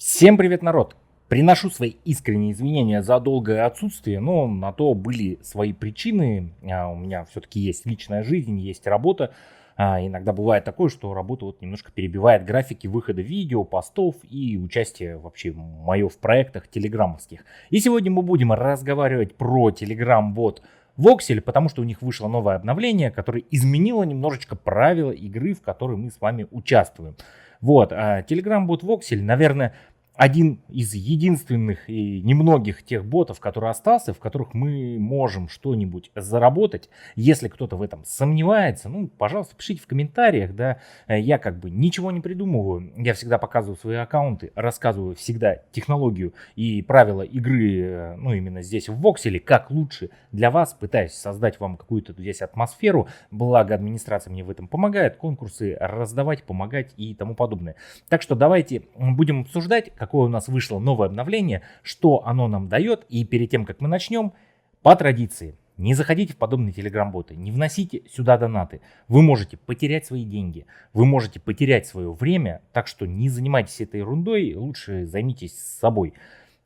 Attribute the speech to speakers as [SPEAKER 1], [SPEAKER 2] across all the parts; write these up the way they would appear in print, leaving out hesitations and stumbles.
[SPEAKER 1] Всем привет, народ! Приношу свои искренние извинения за долгое отсутствие, но на то были свои причины. У меня все-таки есть личная жизнь, есть работа. Иногда бывает такое, что работа вот немножко перебивает графики выхода видео, постов и участие вообще мое в проектах телеграммовских. И сегодня мы будем разговаривать про телеграм-бот Voxel, потому что у них вышло новое обновление, которое изменило немножечко правила игры, в которой мы с вами участвуем. Вот, телеграм-бот Voxel, наверное, один из единственных и немногих тех ботов, который остался, в которых мы можем что-нибудь заработать. Если кто-то в этом сомневается, ну, пожалуйста, пишите в комментариях, да, я как бы ничего не придумываю, я всегда показываю свои аккаунты, рассказываю всегда технологию и правила игры, ну, именно здесь в Voxel, как лучше для вас, пытаюсь создать вам какую-то здесь атмосферу, благо администрация мне в этом помогает, конкурсы раздавать, помогать и тому подобное. Так что давайте будем обсуждать, какое у нас вышло новое обновление, что оно нам дает. И перед тем, как мы начнем, по традиции, не заходите в подобные телеграм-боты, не вносите сюда донаты. Вы можете потерять свои деньги, вы можете потерять свое время, так что не занимайтесь этой ерундой, лучше займитесь собой.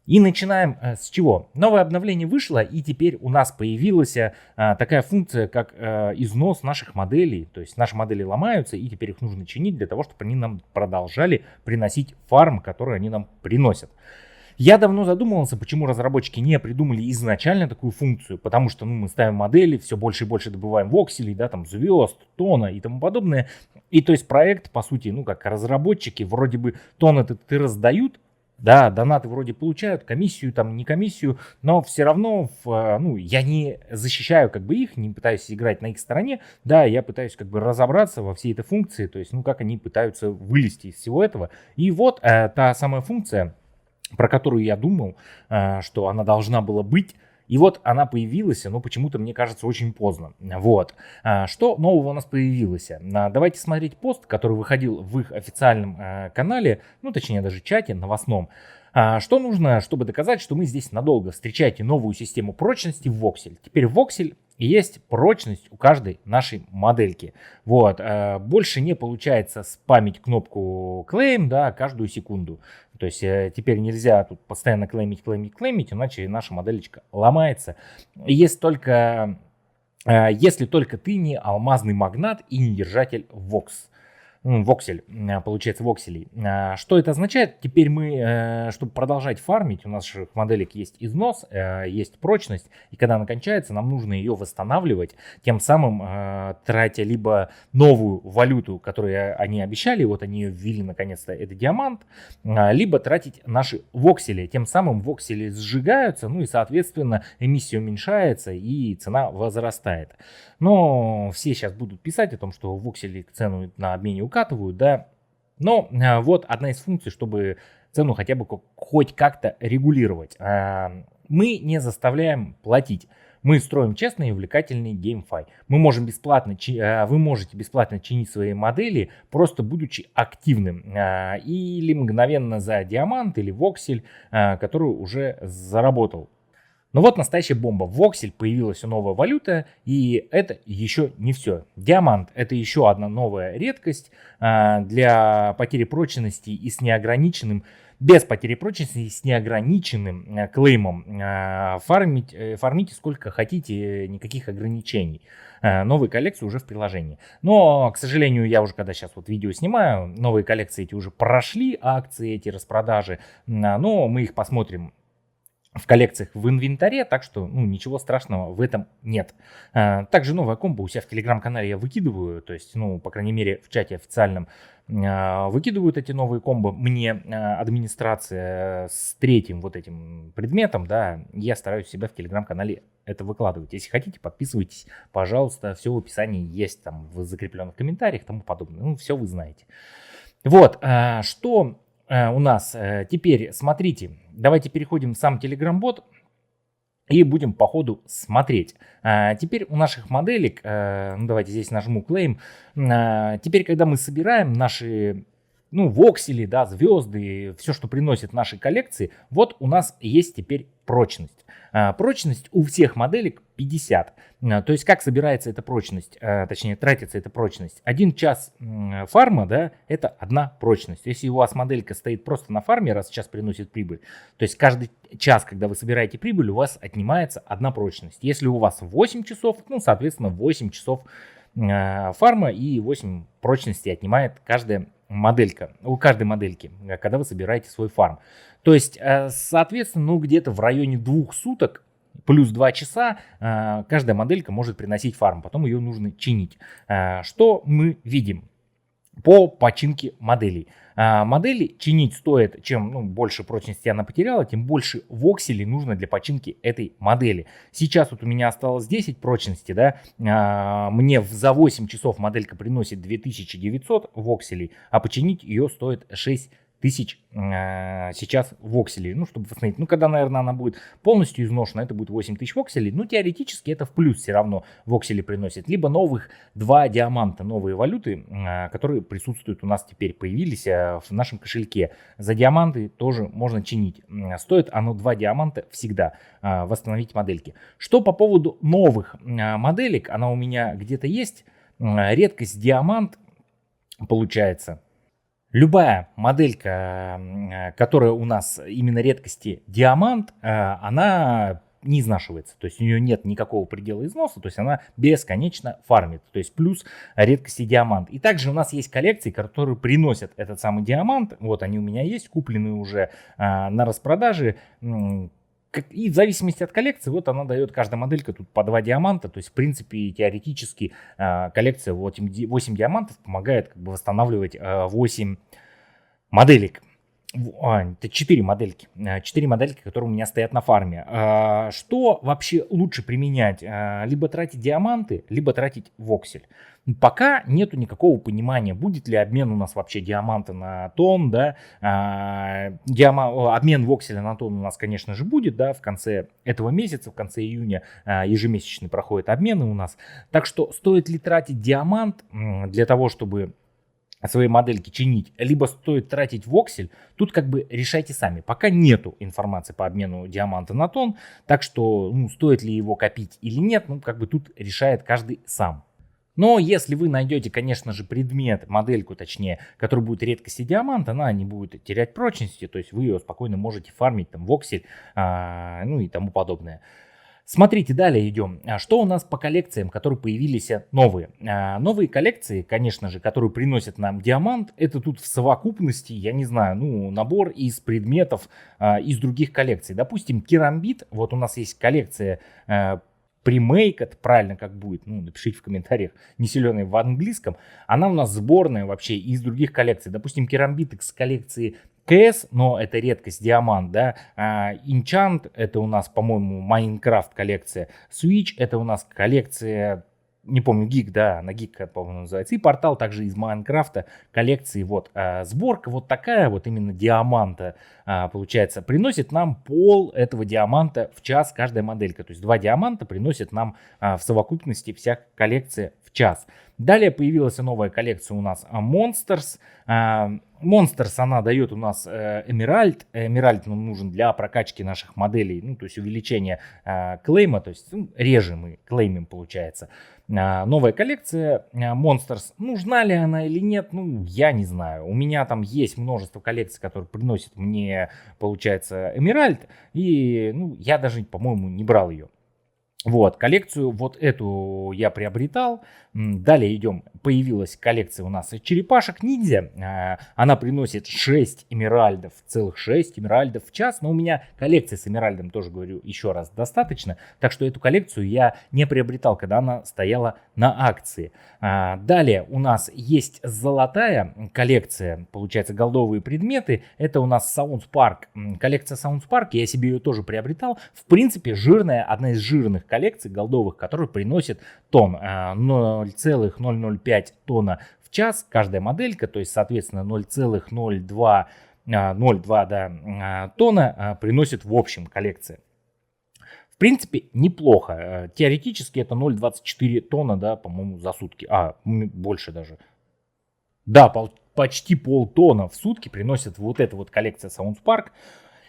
[SPEAKER 1] И начинаем с чего? Новое обновление вышло, и теперь у нас появилась такая функция, как износ наших моделей. То есть наши модели ломаются, и теперь их нужно чинить для того, чтобы они нам продолжали приносить фарм, который они нам приносят. Я давно задумывался, почему разработчики не придумали изначально такую функцию, потому что мы ставим модели, все больше и больше добываем вокселей, да, там звезд, тона и тому подобное. И то есть проект, по сути, ну как разработчики, вроде бы тон этот и раздают, да, донаты вроде получают, комиссию там, не комиссию, но все равно, ну, я не защищаю как бы их, не пытаюсь играть на их стороне, да, я пытаюсь как бы разобраться во всей этой функции, то есть, ну, как они пытаются вылезти из всего этого. И вот та самая функция, про которую я думал, что она должна была быть, и вот она появилась, но почему-то, мне кажется, очень поздно. Вот. Что нового у нас появилось? Давайте смотреть пост, который выходил в их официальном канале, ну, точнее, даже чате новостном. Что нужно, чтобы доказать, что мы здесь надолго? Встречайте новую систему прочности в Voxel. Теперь в Voxel есть прочность у каждой нашей модельки. Вот. Больше не получается спамить кнопку claim, да, каждую секунду. То есть теперь нельзя тут постоянно клеймить, иначе наша модельечка ломается. Если только ты не алмазный магнат и не держатель Voxel, получается, вокселей. Что это означает? Теперь мы, чтобы продолжать фармить, у наших моделек есть износ, есть прочность, и когда она кончается, нам нужно ее восстанавливать, тем самым тратя либо новую валюту, которую они обещали, вот они ее ввели наконец-то, это диамант, либо тратить наши воксели, тем самым воксели сжигаются, ну и, соответственно, эмиссия уменьшается и цена возрастает. Но все сейчас будут писать о том, что воксели цену на обмене укатывают, да. Но вот одна из функций, чтобы цену хотя бы хоть как-то регулировать. Мы не заставляем платить. Мы строим честный и увлекательный геймфай. Вы можете бесплатно чинить свои модели, просто будучи активным. Или мгновенно за диамант или воксель, который уже заработал. Но вот настоящая бомба. В Voxel появилась новая валюта, и это еще не все. Диамант — это еще одна новая редкость для потери прочности и с неограниченным, без потери прочности и с неограниченным клеймом. Фармите сколько хотите, никаких ограничений. Новые коллекции уже в приложении. Но, к сожалению, я уже когда сейчас вот видео снимаю, новые коллекции эти уже прошли, акции эти, распродажи, но мы их посмотрим в коллекциях в инвентаре, так что ничего страшного в этом нет. Также новая комбо у себя в телеграм-канале я выкидываю, то есть, по крайней мере, в чате официальном выкидывают эти новые комбо. Мне администрация с третьим вот этим предметом, да, я стараюсь себя в телеграм-канале это выкладывать. Если хотите, подписывайтесь, пожалуйста, все в описании есть, там в закрепленных комментариях и тому подобное. Все вы знаете. Вот, что у нас теперь, смотрите, давайте переходим в сам Telegram-бот и будем по ходу смотреть. Теперь у наших моделек, давайте здесь нажму Claim, теперь, когда мы собираем наши ну, воксели, да, звезды, все, что приносит нашей коллекции, вот у нас есть теперь прочность. Прочность у всех моделек 50. То есть как собирается эта прочность, точнее тратится эта прочность. 1 час фарма, да, это одна прочность. Если у вас моделька стоит просто на фарме, раз в час приносит прибыль, то есть каждый час, когда вы собираете прибыль, у вас отнимается одна прочность. Если у вас 8 часов, ну, соответственно, 8 часов фарма и 8 прочности отнимает каждая моделька, у каждой модельки, когда вы собираете свой фарм. То есть, соответственно, ну где-то в районе 2 суток плюс 2 часа каждая моделька может приносить фарм, потом ее нужно чинить. Что мы видим по починке моделей? Модели чинить стоит, чем больше прочности она потеряла, тем больше вокселей нужно для починки этой модели. Сейчас вот у меня осталось 10 прочности, да, мне за 8 часов моделька приносит 2900 вокселей, а починить ее стоит 6000 сейчас вокселей, ну, чтобы восстановить. Ну, когда, наверное, она будет полностью изношена, это будет 8000 вокселей. Ну, теоретически это в плюс все равно воксели приносит. Либо новых 2 диаманта, новые валюты, которые присутствуют у нас теперь, появились в нашем кошельке. За диаманты тоже можно чинить. Стоит оно 2 диаманта всегда восстановить модельки. Что по поводу новых моделек, она у меня где-то есть. Редкость диамант получается. Любая моделька, которая у нас именно редкости диамант, она не изнашивается. То есть у нее нет никакого предела износа, то есть она бесконечно фармит. То есть плюс редкости диамант. И также у нас есть коллекции, которые приносят этот самый диамант. Вот они у меня есть, купленные уже на распродаже. И в зависимости от коллекции, вот она дает, каждая моделька тут по 2 диаманта. То есть, в принципе, теоретически коллекция 8 диамантов помогает как бы восстанавливать 8 моделек. Это 4 модельки. 4 модельки, которые у меня стоят на фарме. Что вообще лучше применять? Либо тратить диаманты, либо тратить воксель. Пока нету никакого понимания, будет ли обмен у нас вообще диаманта на тон, да. Обмен вокселя на тон у нас, конечно же, будет, да, в конце этого месяца, в конце июня ежемесячный проходит обмены у нас. Так что стоит ли тратить диамант для того, чтобы свои модельки чинить, либо стоит тратить воксель, тут как бы решайте сами. Пока нету информации по обмену диаманта на тон, так что стоит ли его копить или нет, как бы тут решает каждый сам. Но если вы найдете, конечно же, предмет, модельку точнее, который будет редкости диаманта, она не будет терять прочности, то есть вы ее спокойно можете фармить, там, воксель, ну и тому подобное. Смотрите, далее идем. Что у нас по коллекциям, которые появились новые? Новые коллекции, конечно же, которые приносят нам диамант, это тут в совокупности, я не знаю, набор из предметов из других коллекций. Допустим, керамбит, вот у нас есть коллекция Premake, это правильно как будет, напишите в комментариях, не силеный в английском. Она у нас сборная вообще из других коллекций. Допустим, керамбит из коллекции КС, но это редкость, диамант, да. Enchant, это у нас, по-моему, Minecraft коллекция. Switch, это у нас коллекция, не помню, Geek, да, на Geek, по-моему, называется. И портал также из Майнкрафта коллекции. Вот сборка вот такая, вот именно диаманта, получается, приносит нам пол этого диаманта в час каждая моделька. То есть 2 диаманта приносит нам в совокупности вся коллекция в час. Далее появилась новая коллекция у нас Monsters. Monsters, она дает у нас Эмеральд. Эмеральд нам нужен для прокачки наших моделей, то есть увеличения клейма, то есть реже мы клеймим, получается. Новая коллекция Monsters. Нужна ли она или нет, я не знаю. У меня там есть множество коллекций, которые приносят мне, получается, Эмеральд. И я даже, по-моему, не брал ее. Вот, коллекцию вот эту я приобретал. Далее идем. Появилась коллекция у нас черепашек ниндзя. Она приносит 6 эмеральдов, целых 6 эмеральдов в час. Но у меня коллекции с эмеральдом, тоже говорю еще раз, достаточно. Так что эту коллекцию я не приобретал, когда она стояла на акции. Далее у нас есть золотая коллекция, получается, голдовые предметы. Это у нас Soundspark. Коллекция Soundspark, я себе ее тоже приобретал. В принципе, жирная, одна из жирных коллекций голдовых, которые приносит тон 0,005 тонна в час каждая моделька, то есть, соответственно, 0,02 тонна приносит в общем коллекция. В принципе, неплохо. Теоретически это 0,24 тонна, да, по-моему, за сутки. Больше даже. Да, почти полтонна в сутки приносит вот эта вот коллекция SoundSpark.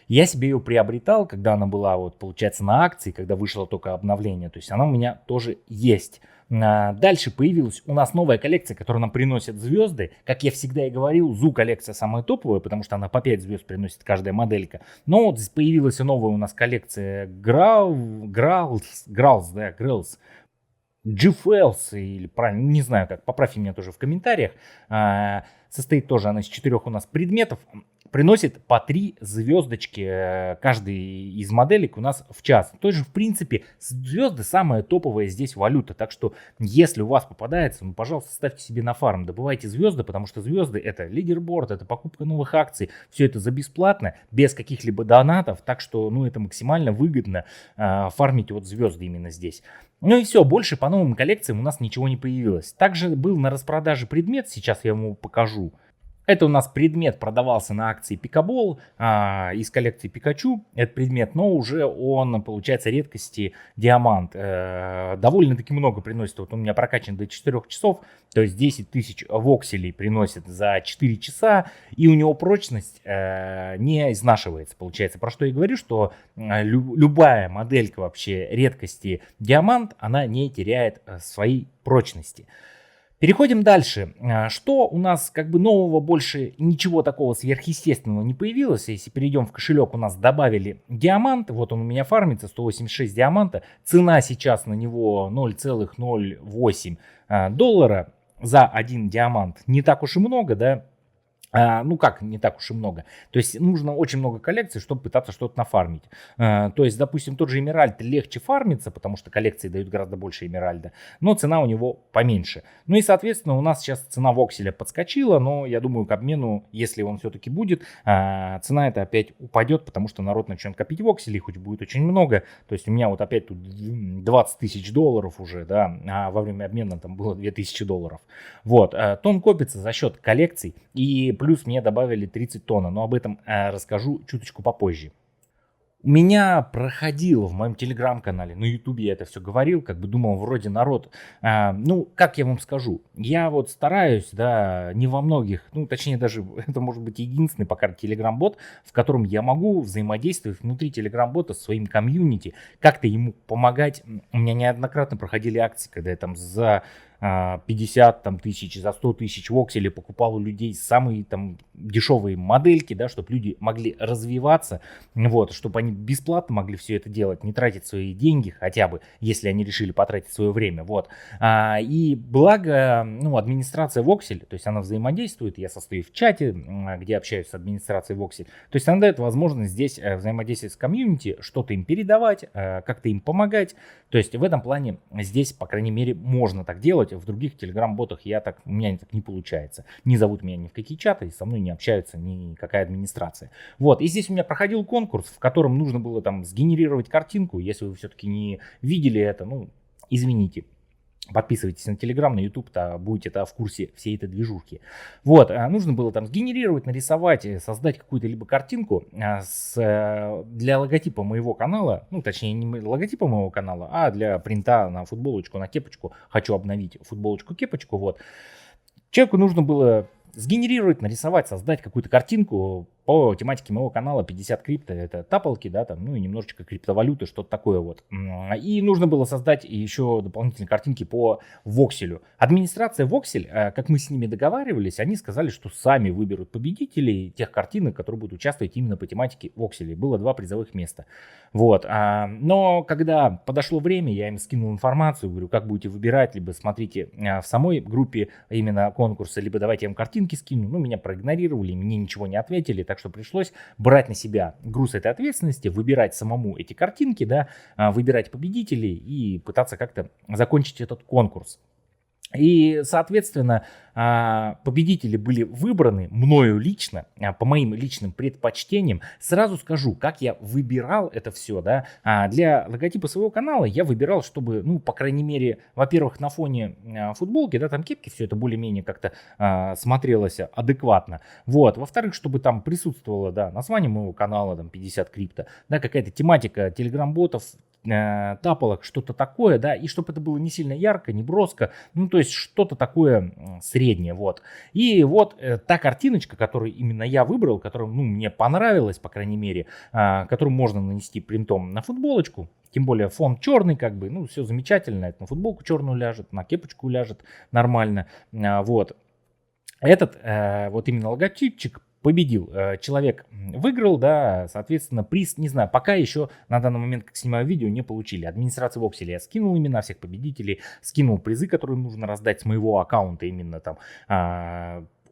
[SPEAKER 1] Я себе ее приобретал, когда она была, вот, получается, на акции, когда вышло только обновление. То есть она у меня тоже есть. Дальше появилась у нас новая коллекция, которая нам приносит звезды. Как я всегда и говорил, ZOO коллекция самая топовая, потому что она по 5 звезд приносит каждая моделька. Но вот здесь появилась новая у нас коллекция Grals, GFLs, или правильно, не знаю как, поправьте меня тоже в комментариях. Состоит тоже она из 4 у нас предметов. Приносит по 3 звездочки каждый из моделек у нас в час. То есть, в принципе, звезды самая топовая здесь валюта. Так что, если у вас попадается, ну, пожалуйста, ставьте себе на фарм, добывайте звезды, потому что звезды — это лидерборд, это покупка новых акций. Все это за бесплатно, без каких-либо донатов. Так что, ну, это максимально выгодно фармить вот звезды именно здесь. Ну и все, больше по новым коллекциям у нас ничего не появилось. Также был на распродаже предмет, сейчас я вам его покажу. Это у нас предмет продавался на акции Пикабол из коллекции Пикачу. Этот предмет, но уже он, получается, редкости диамант. Довольно-таки много приносит. Вот у меня прокачан до 4 часов, то есть 10 тысяч вокселей приносит за 4 часа. И у него прочность не изнашивается, получается. Про что я говорю, что любая моделька вообще редкости диамант, она не теряет своей прочности. Переходим дальше. Что у нас как бы нового, больше ничего такого сверхъестественного не появилось. Если перейдем в кошелек, у нас добавили диамант. Вот он у меня фармится, 186 диаманта. Цена сейчас на него 0,08 доллара за один диамант. Не так уж и много, да? Ну как, не так уж и много. То есть нужно очень много коллекций, чтобы пытаться что-то нафармить. То есть, допустим, тот же Эмеральд легче фармится, потому что коллекции дают гораздо больше Эмеральда, но цена у него поменьше. Ну и, соответственно, у нас сейчас цена вокселя подскочила, но я думаю, к обмену, если он все-таки будет, цена эта опять упадет, потому что народ начнет копить воксели, хоть будет очень много. То есть у меня вот опять тут 20 тысяч долларов уже, да, а во время обмена там было 2000 долларов. Вот, тон копится за счет коллекций, и плюс мне добавили 30 тонн, но об этом расскажу чуточку попозже. У меня проходило в моем телеграм-канале, на ютубе я это все говорил, как бы думал, вроде народ, ну, как я вам скажу, я вот стараюсь, да, не во многих, ну, точнее даже, это может быть единственный пока телеграм-бот, в котором я могу взаимодействовать внутри телеграм-бота с своим комьюнити, как-то ему помогать. У меня неоднократно проходили акции, когда я там за 50 там, тысяч, за 100 тысяч вокселей покупал у людей самые там дешевые модельки, да, чтобы люди могли развиваться, вот, чтобы они бесплатно могли все это делать, не тратить свои деньги хотя бы, если они решили потратить свое время, вот. И благо, ну, администрация Voxel, то есть она взаимодействует, я состою в чате, где общаюсь с администрацией Voxel, то есть она дает возможность здесь взаимодействовать с комьюнити, что-то им передавать, как-то им помогать, то есть в этом плане здесь, по крайней мере, можно так делать. В других телеграм-ботах у меня так не получается. Не зовут меня ни в какие чаты, и со мной не общаются никакая администрация. Вот, и здесь у меня проходил конкурс, в котором нужно было там сгенерировать картинку. Если вы все-таки не видели это, ну, извините. Подписывайтесь на Телеграм, на Ютуб, то будете в курсе всей этой движухи. Вот, нужно было там сгенерировать, нарисовать, создать какую-то либо картинку для логотипа моего канала, ну, точнее, не логотипа моего канала, а для принта на футболочку, на кепочку. Хочу обновить футболочку-кепочку, вот. Человеку нужно было сгенерировать, нарисовать, создать какую-то картинку по тематике моего канала 50 крипто, это тапалки, да, там, ну и немножечко криптовалюты, что-то такое вот. И нужно было создать еще дополнительные картинки по вокселю. Администрация Voxel, как мы с ними договаривались, они сказали, что сами выберут победителей тех картинок, которые будут участвовать именно по тематике вокселей. Было 2 призовых места. Вот. Но когда подошло время, я им скинул информацию, говорю, как будете выбирать, либо смотрите в самой группе именно конкурса, либо давайте я им картинки скину. Ну, меня проигнорировали, мне ничего не ответили, так что пришлось брать на себя груз этой ответственности, выбирать самому эти картинки, да, выбирать победителей и пытаться как-то закончить этот конкурс. И, соответственно, победители были выбраны мною лично, по моим личным предпочтениям. Сразу скажу, как я выбирал это все, да. Для логотипа своего канала я выбирал, чтобы, ну, по крайней мере, во-первых, на фоне футболки, да, там кепки, все это более-менее как-то смотрелось адекватно. Вот. Во-вторых, чтобы там присутствовало, да, название моего канала, там, 50 крипто, да, какая-то тематика телеграм-ботов, тапалок, что-то такое, да, и чтобы это было не сильно ярко, не броско, ну, то есть что-то такое среднее, вот. И вот та картиночка, которую именно я выбрал, которая, ну, мне понравилась, по крайней мере, которую можно нанести принтом на футболочку, тем более фон черный, как бы, ну, все замечательно, это на футболку черную ляжет, на кепочку ляжет нормально, вот. Этот вот именно логотипчик победил. Человек выиграл, да, соответственно, приз, не знаю, пока еще на данный момент, как снимаю видео, не получили. Администрация Voxel я скинул имена всех победителей, скинул призы, которые нужно раздать с моего аккаунта, именно там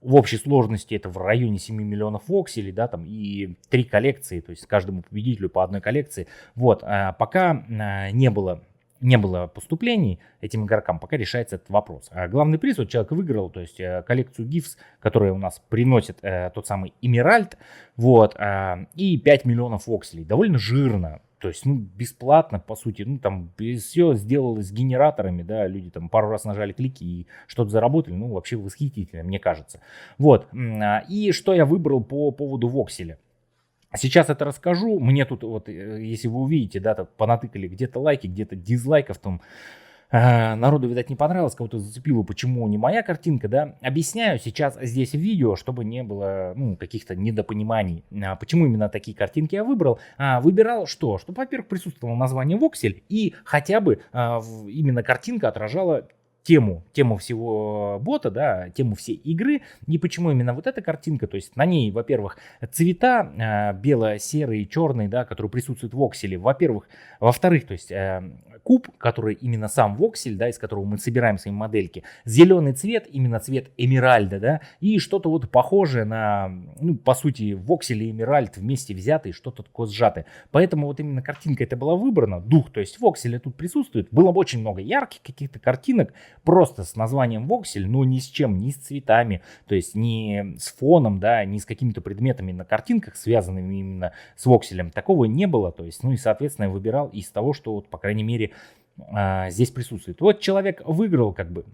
[SPEAKER 1] в общей сложности это в районе 7 миллионов вокселей, да, там и 3 коллекции, то есть каждому победителю по одной коллекции. Вот, пока не было поступлений этим игрокам, пока решается этот вопрос. Главный приз, вот человек выиграл, то есть коллекцию GIFs, которая у нас приносит тот самый Эмеральд, вот, и 5 миллионов вокселей. Довольно жирно. То есть, ну, бесплатно, по сути, ну, там, все сделалось с генераторами, да, люди там пару раз нажали клики и что-то заработали, ну, вообще восхитительно, мне кажется. Вот, и что я выбрал по поводу вокселя. Сейчас это расскажу. Мне тут, вот, если вы увидите, да, так понатыкали где-то лайки, где-то дизлайков, там народу, видать, не понравилось, кого-то зацепило, почему не моя картинка, да. Объясняю сейчас здесь в видео, чтобы не было, ну, каких-то недопониманий. Почему именно такие картинки я выбрал? Выбирал что? Чтобы, во-первых, присутствовало название Voxel и хотя бы именно картинка отражала тему всего бота, да, тему всей игры. И почему именно вот эта картинка, то есть на ней, во-первых, цвета бело-серый, черный, да, которые присутствуют в вокселе, во-первых. Во-вторых, то есть куб, который именно сам воксель, да, из которого мы собираем свои модельки, зеленый цвет, именно цвет эмеральда, да, и что-то вот похожее на, ну, по сути, воксель и эмеральд вместе взятые, что-то такое сжатое. Поэтому вот именно картинка эта была выбрана, дух, то есть вокселя тут присутствует. Было очень много ярких каких-то картинок, просто с названием воксель, но ни с чем, ни с цветами, то есть ни с фоном, да, ни с какими-то предметами на картинках, связанными именно с вокселем, такого не было, то есть, ну и, соответственно, я выбирал из того, что вот, по крайней мере, здесь присутствует. Вот человек выиграл, как бы,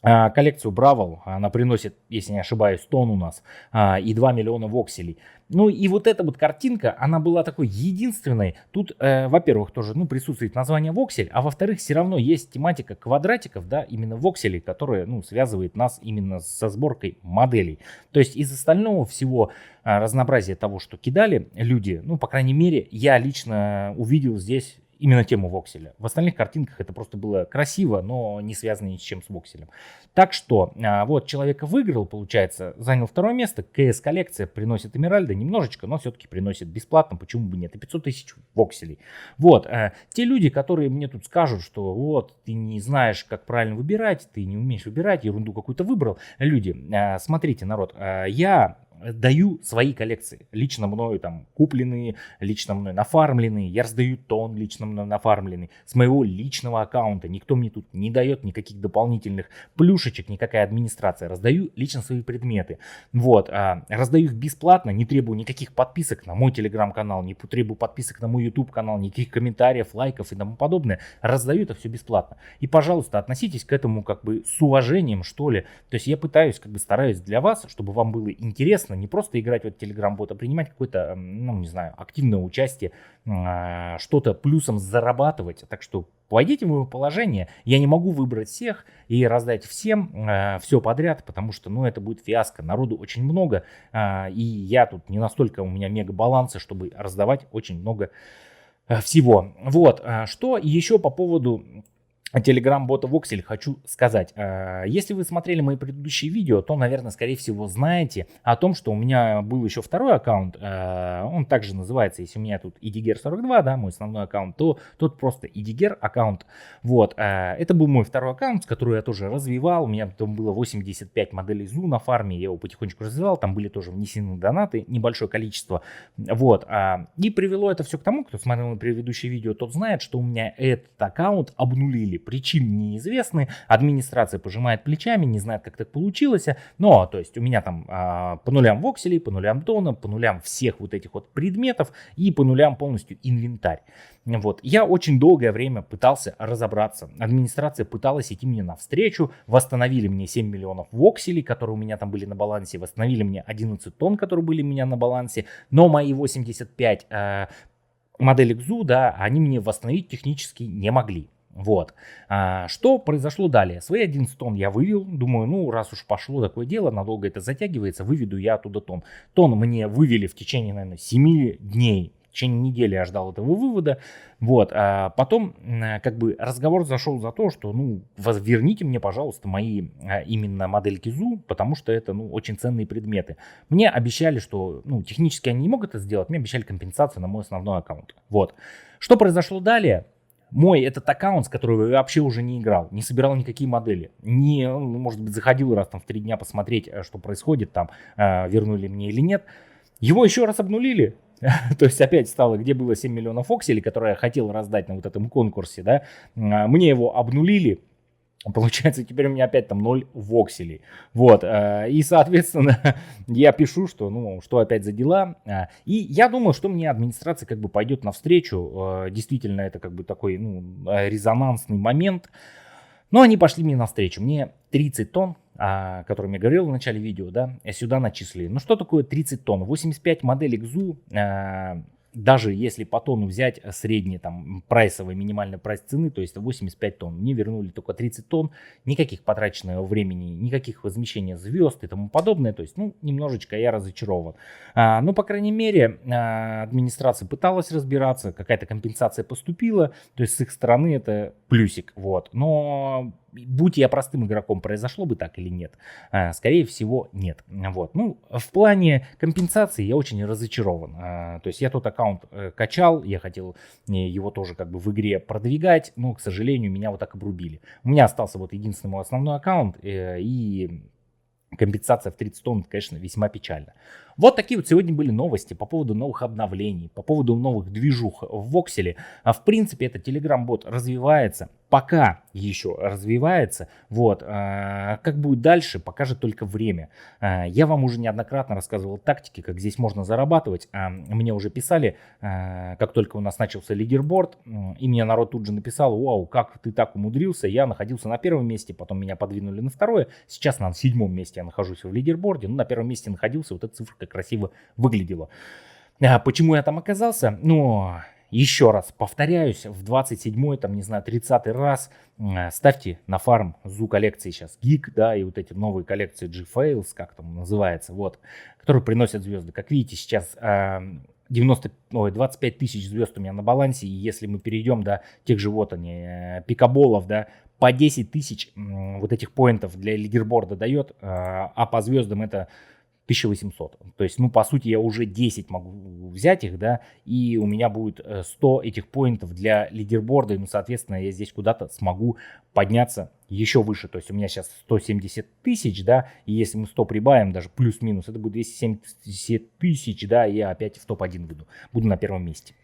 [SPEAKER 1] коллекцию Бравл, она приносит, если не ошибаюсь, тон у нас, и 2 миллиона вокселей. Ну и вот эта вот картинка, она была такой единственной. Тут, во-первых, тоже, ну, присутствует название воксель, а во-вторых, все равно есть тематика квадратиков, да, именно вокселей, которая, ну, связывает нас именно со сборкой моделей. То есть из остального всего разнообразия того, что кидали люди, ну, по крайней мере, я лично увидел здесь именно тему вокселя. В остальных картинках это просто было красиво, но не связано ни с чем с вокселем. Так что, вот человек выиграл, получается, занял второе место. КС коллекция приносит эмеральда немножечко, но все-таки приносит бесплатно, почему бы нет, и 500 тысяч вокселей. Вот, те люди, которые мне тут скажут, что вот, ты не знаешь, как правильно выбирать, ты не умеешь выбирать, ерунду какую-то выбрал. Люди, смотрите, народ, я даю свои коллекции, лично мною там купленные, лично мной нафармленные, я раздаю тон лично мной нафармленный, с моего личного аккаунта, никто мне тут не дает никаких дополнительных плюшечек, никакая администрация, раздаю лично свои предметы, вот, раздаю их бесплатно, не требую никаких подписок на мой телеграм-канал, не требую подписок на мой YouTube канал, никаких комментариев, лайков и тому подобное, раздаю это все бесплатно, и, пожалуйста, относитесь к этому как бы с уважением, что ли, то есть я пытаюсь, как бы стараюсь для вас, чтобы вам было интересно, не просто играть в этот телеграм-бот, а принимать какое-то, ну, не знаю, активное участие, что-то плюсом зарабатывать. Так что войдите в мое положение. Я не могу выбрать всех и раздать всем все подряд, потому что, ну, это будет фиаско. Народу очень много, и я тут не настолько, у меня мега-балансы, чтобы раздавать очень много всего. Вот, что еще по поводу телеграм-бота Voxel хочу сказать. Если вы смотрели мои предыдущие видео, то, наверное, скорее всего, знаете о том, что у меня был еще второй аккаунт. Он также называется, если у меня тут edger42, да, мой основной аккаунт, то тут просто edger аккаунт. Вот. Это был мой второй аккаунт, который я тоже развивал. У меня там было 85 моделей ЗУ на фарме, я его потихонечку развивал. Там были тоже внесены донаты, небольшое количество. Вот. И привело это все к тому, кто смотрел мои предыдущие видео, тот знает, что у меня этот аккаунт обнулили. Причины неизвестны, администрация пожимает плечами, не знает, как так получилось, но, то есть, у меня там по нулям вокселей, по нулям тона, по нулям всех вот этих вот предметов и по нулям полностью инвентарь. Вот. Я очень долгое время пытался разобраться. Администрация пыталась идти мне навстречу, восстановили мне 7 миллионов вокселей, которые у меня там были на балансе, восстановили мне 11 тонн, которые были у меня на балансе, но мои 85 модель XU, да, они мне восстановить технически не могли. Вот. Что произошло далее? Свои 11 тонн я вывел. Думаю, ну, раз уж пошло такое дело, надолго это затягивается, выведу я оттуда тонн. Тонн мне вывели в течение, наверное, 7 дней. В течение недели я ждал этого вывода. Вот. Потом как бы разговор зашел за то, что, ну, верните мне, пожалуйста, мои именно модельки ЗУ, потому что это, ну, очень ценные предметы. Мне обещали, что, ну, технически они не могут это сделать, мне обещали компенсацию на мой основной аккаунт. Вот. Что произошло далее? Мой этот аккаунт, с которого я вообще уже не играл, не собирал никакие модели, не, ну, может быть, заходил раз там в 3 дня посмотреть, что происходит там, вернули мне или нет. Его еще раз обнулили. То есть опять стало, где было 7 миллионов окселей, которые я хотел раздать на вот этом конкурсе, да, мне его обнулили. Получается, теперь у меня опять там 0 вокселей. Вот. И, соответственно, я пишу, что, ну, что опять за дела. И я думал, что мне администрация как бы пойдет навстречу. Действительно, это как бы такой, ну, резонансный момент. Но они пошли мне навстречу. Мне 30 тонн, о котором я говорил в начале видео, да, сюда начислили. Ну, что такое 30 тонн? 85 моделей ГЗУ, даже если по тонну взять средний там прайсовый минимальный прайс цены, то есть 85 тонн, мне вернули только 30 тонн, никаких потраченного времени, никаких возмещения звезд и тому подобное, то есть, ну, немножечко я разочарован. Ну, по крайней мере, администрация пыталась разбираться, какая-то компенсация поступила, то есть с их стороны это плюсик, вот, но будь я простым игроком, произошло бы так или нет? Скорее всего, нет. Вот. Ну, в плане компенсации я очень разочарован. То есть я тот аккаунт качал, я хотел его тоже как бы в игре продвигать, но, к сожалению, меня вот так обрубили. У меня остался вот единственный мой основной аккаунт, и компенсация в 30 тонн, конечно, весьма печально. Вот такие вот сегодня были новости по поводу новых обновлений, по поводу новых движух в Вокселе. В принципе, этот Telegram-бот развивается, пока еще развивается. Вот. Как будет дальше, покажет только время. Я вам уже неоднократно рассказывал тактики, как здесь можно зарабатывать. Мне уже писали, как только у нас начался лидерборд, и мне народ тут же написал: вау, как ты так умудрился. Я находился на первом месте, потом меня подвинули на второе. Сейчас на 7-м месте я нахожусь в лидерборде. Ну, на первом месте находился, вот эта цифра красиво выглядела. Почему я там оказался? Ну, еще раз повторяюсь, в 27-й, там, не знаю, 30-й раз ставьте на фарм ЗУ коллекции сейчас Geek, да, и вот эти новые коллекции G-Fails, как там называется, вот, которые приносят звезды. Как видите, сейчас 25 тысяч звезд у меня на балансе, и если мы перейдем до тех же вот они, пикаболов, да, по 10 тысяч вот этих поинтов для лидерборда дает, а по звездам это 1800. То есть, ну, по сути, я уже 10 могу взять их, да, и у меня будет 100 этих поинтов для лидерборда, и, ну, соответственно, я здесь куда-то смогу подняться еще выше. То есть, у меня сейчас 170 тысяч, да, и если мы 100 прибавим, даже плюс-минус, это будет 270 тысяч, да, и я опять в топ-1 выйду, буду на первом месте.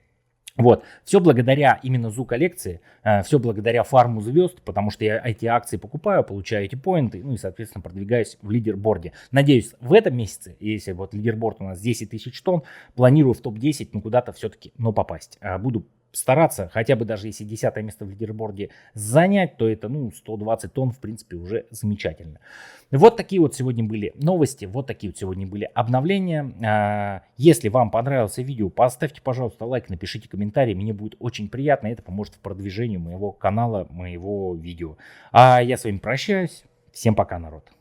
[SPEAKER 1] Вот, все благодаря именно ЗУ коллекции, все благодаря фарму звезд, потому что я эти акции покупаю, получаю эти поинты, ну и, соответственно, продвигаюсь в лидерборде. Надеюсь, в этом месяце, если вот лидерборд у нас 10 тысяч тонн, планирую в топ-10, ну, куда-то все-таки, но попасть. Буду стараться, хотя бы даже если 10 место в лидерборде занять, то это, ну, 120 тонн, в принципе, уже замечательно. Вот такие вот сегодня были новости, вот такие вот сегодня были обновления. Если вам понравилось видео, поставьте, пожалуйста, лайк, напишите комментарий, мне будет очень приятно, это поможет в продвижении моего канала, моего видео. А я с вами прощаюсь, всем пока, народ.